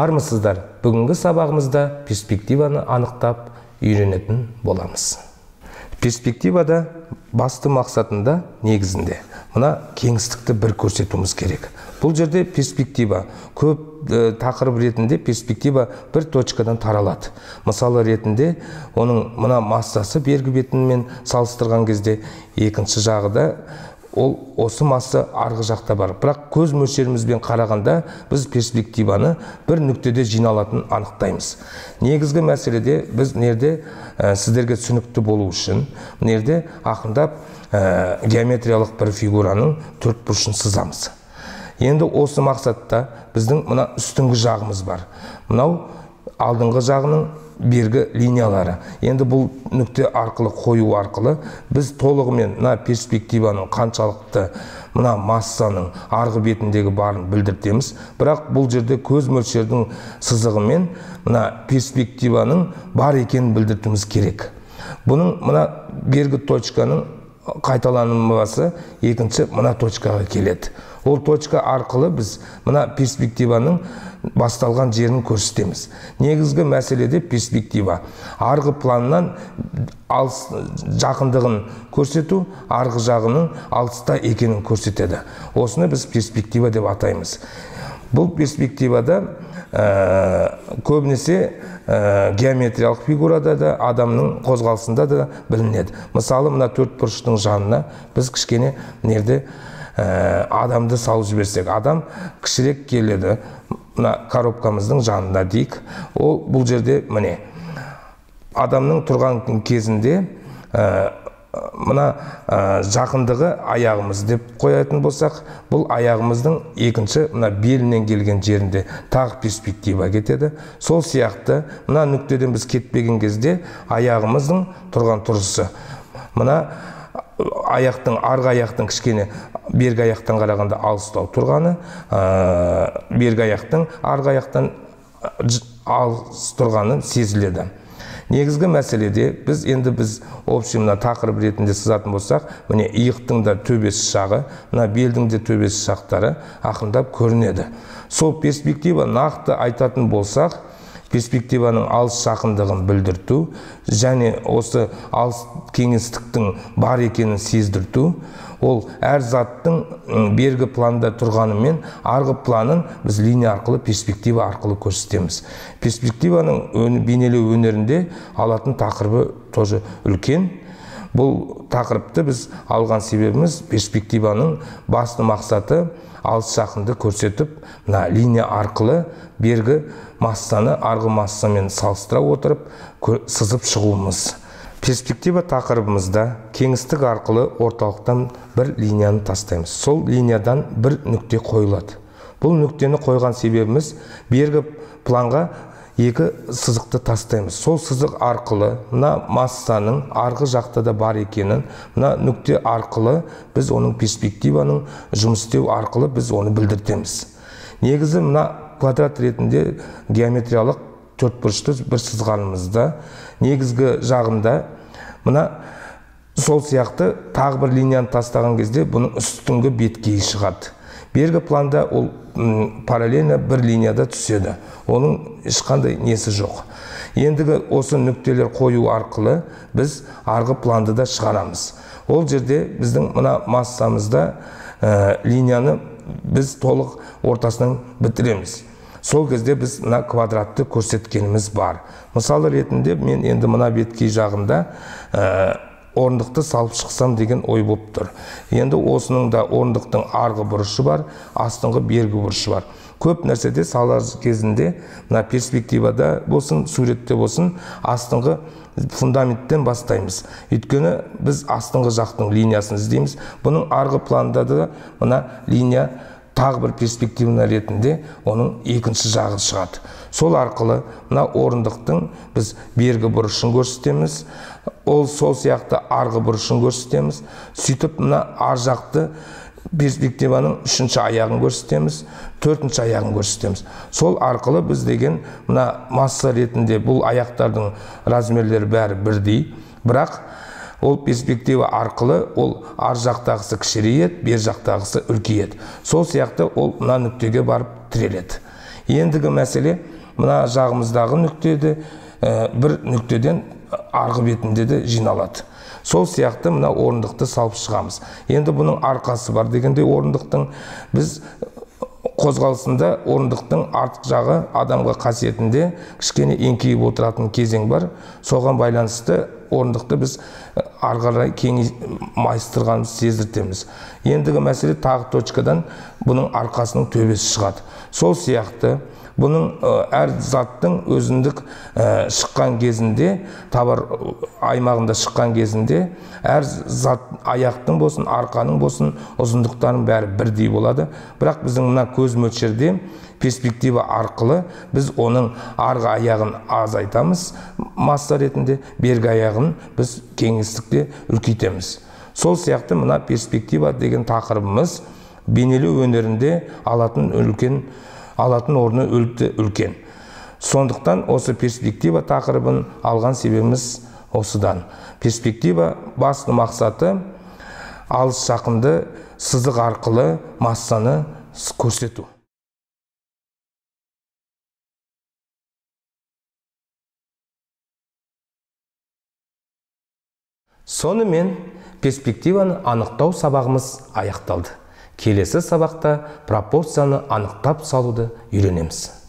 Армысыздар? Бүгінгі сабағымызда перспективаны анықтап үйренетін боламыз. Перспективада басты мақсатында негізінде мына кеңістікті бір көрсетуіміз керек. Бұл жерде перспектива көп тақырып ретінде перспектива бір точкадан таралады. Мысалы ретінде оның мына массасы бергі бетімен салыстырған кезде екінші жағы да ол осы масса арғы жақта бар. Бірақ көз мөлшерімізбен қарағанда біз перспективаны бір нүктеде жиналатын анықтаймыз. Негізгі мәселеде біз нерде сіздерге түсінікті болу үшін нерде ақындап геометриялық бір фигураның төрт бұрышын сызамыз. Енді осы мақсатта біздің мына үстіңгі жағымыз бар. Мынау алдыңғы жағының бергі линиялары. Енді бұл нүкте арқылы қою арқылы біз толығымен мына перспективаның қаншалықты мына массаның арғы бетіндегі барын білдіртеміз. Бірақ бұл жерде көз мөлшердің сызығымен мына перспективаның бар екенін білдіртіміз керек. Бұның мына бергі точканың қайталанымасы екінші мына точкаға келеді. Ол точка арқылы біз мына перспективаның басталған жерін көрсетеміз. Негізгі мәселеде перспектива арғы планнан жақындығын көрсету, арғы жағының алыста екенін көрсетеді. Осыны біз перспектива деп атаймыз. Бұл перспективада көбінесе геометриялық фигурада да, адамның қозғалысында да білінеді. Мысалы, мына төрт бұрыштың жанына біз кішкене нерде адамды салып жіберсек, адам кішірек келеді. Мына коробкамыздың жанында дейік. Ол бұл жерде міне адамның тұрған кезінде мына жақындығы аяғымыз деп қоятын болсақ, бұл аяғымыздың екінші мына белінен келген жерінде тағы перспектива кетеді. Сол сияқты мына нүктеден біз кетпеген кезде аяғымыздың тұрған тұрысы мына аяқтың, арғы аяқтың кішкене бергі аяқтан қарағанда алыстау тұрғаны, бергі аяқтың арғы аяқтан алыс тұрғаны сезіледі. Негізгі мәселеде біз общий мына тақырып ретінде сызатын болсақ, міне иықтың да төбесі жағы, мына белдің де төбесі жақтары ақындап көрінеді. Сол перспектива нақты айтатын болсақ, перспективаның алыс жақындығын білдірту және осы алыс кеңістіктің бар екенін сездірту, ол әр заттың бергі планда тұрғанымен арғы планын біз линия арқылы, перспектива арқылы көрсетеміз. Перспективаның бейнелеу өнерінде алатын тақырыбы тоже үлкен. Бұл тақырыпты біз алған себебіміз перспективаның басты мақсаты алыс жақынды көрсетіп, мына линия арқылы бергі массаны арғы массамен салыстыра отырып сызып шығуымыз. Перспектива тақырыбымызда кеңістік арқылы орталықтан бір линияны тастаймыз. Сол линиядан бір нүкте қойылады. Бұл нүктені қойған себебіміз бергі планға екі сызықты тастаймыз. Сол сызық арқылы мына массаның арғы жақта да бар екенін, мына нүкте арқылы біз оның перспективаның жұмыс істеу арқылы біз оны білдіртеміз. Негізі мына квадрат ретінде геометриялық төрт бұрышты бір сызғанымызда негізгі жағында мына сол сияқты тағы бір линияны тастаған кезде бұның үстіңгі беткейі шығады. Бергі планда ол параллельно бір линияда түседі. Оның ешқандай несі жоқ. Ендігі осы нүктелер қою арқылы біз арғы планды да шығарамыз. Ол жерде біздің мына массамызда линияны біз толық ортасынан бітіреміз. Сол кезде біз мына квадратты көрсеткеніміз бар. Мысалы ретінде мен енді мына беткей жағында орындықты салып шықсам деген ой болып тұр. Енді осының да орындықтың арғы бұрышы бар, астыңғы бергі бұрышы бар. Көп нәрседе салар кезінде мына перспективада болсын, суретте болсын, астыңғы фундаменттен бастаймыз. Өйткені біз астыңғы жақтың линиясын іздейміз. Бұның арғы планда да мына линия тағы бір перспективна ретінде оның екінші жағы шығады. Сол арқылы мына орындықтың біз бергі бұрышын көрсетеміз, ол сол сияқты арғы бұрышын көрсетеміз. Сөйтіп мына ар жақты перспективаның үшінші аяғын көрсетеміз, төртінші аяғын көрсетеміз. Сол арқылы біз деген мына масса ретінде бұл аяқтардың размерлері бәрі бірдей, бірақ ол перспектива арқылы ол ар жақтағысы кішірейеді, бер жақтағысы үлкейеді. Сол сияқты ол мына нүктеге барып тіреледі. Ендігі мәселе мына жағымыздағы нүктеде бір нүктеден арғы бетінде де жиналады. Сол сияқты мына орындықты салып шығамыз. Енді бұның арқасы бар дегенде орындықтың біз қозғалысында орындықтың артық жағы адамға қасиетінде кішкене еңкейіп отыратын кезең бар. Соған байланысты орындықты біз ары қарай майыстырғанымызды сездіртеміз. Ендігі мәселе тағы точкадан бұның арқасының төбесі шығады. Сол сияқты бұның әр заттың өзіндік шыққан кезінде, табар аймағында шыққан кезінде, әр зат аяқтың болсын, арқаның болсын, ұзындықтарын бәрі бірдей болады. Бірақ біздің мына көз мөлшерде перспектива арқылы біз оның арғы аяғын азайтамыз масса ретінде, бергі аяғын біз кеңістікте үлкейтеміз. Сол сияқты мына перспектива деген тақырыбымыз бейнелеу өнерінде алатын орны өте үлкен. Сондықтан осы перспектива тақырыбын алған себебіміз осыдан. Перспектива басты мақсаты алыс жақынды сызық арқылы массаны көрсету. Сонымен перспективаны анықтау сабағымыз аяқталды. Келесі сабақта пропорцияны анықтап салуды үйренеміз.